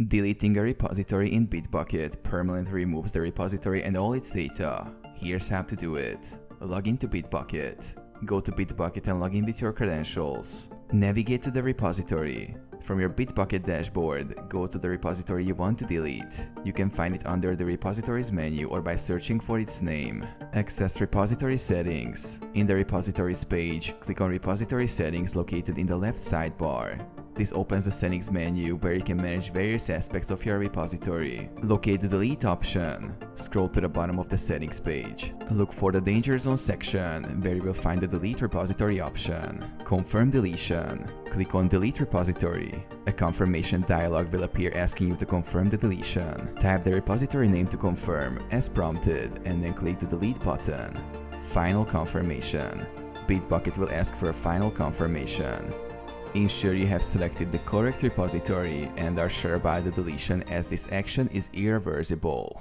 Deleting a repository in Bitbucket permanently removes the repository and all its data. Here's how to do it. Log into Bitbucket. Go to Bitbucket and log in with your credentials. Navigate to the repository. From your Bitbucket dashboard, go to the repository you want to delete. You can find it under the repositories menu or by searching for its name. Access repository settings. In the repositories page, click on repository settings located in the left sidebar. This opens the settings menu where you can manage various aspects of your repository. Locate the delete option. Scroll to the bottom of the settings page. Look for the danger zone section where you will find the delete repository option. Confirm deletion. Click on delete repository. A confirmation dialog will appear asking you to confirm the deletion. Type the repository name to confirm as prompted and then click the delete button. Final confirmation. Bitbucket will ask for a final confirmation. Ensure you have selected the correct repository and are sure about the deletion, as this action is irreversible.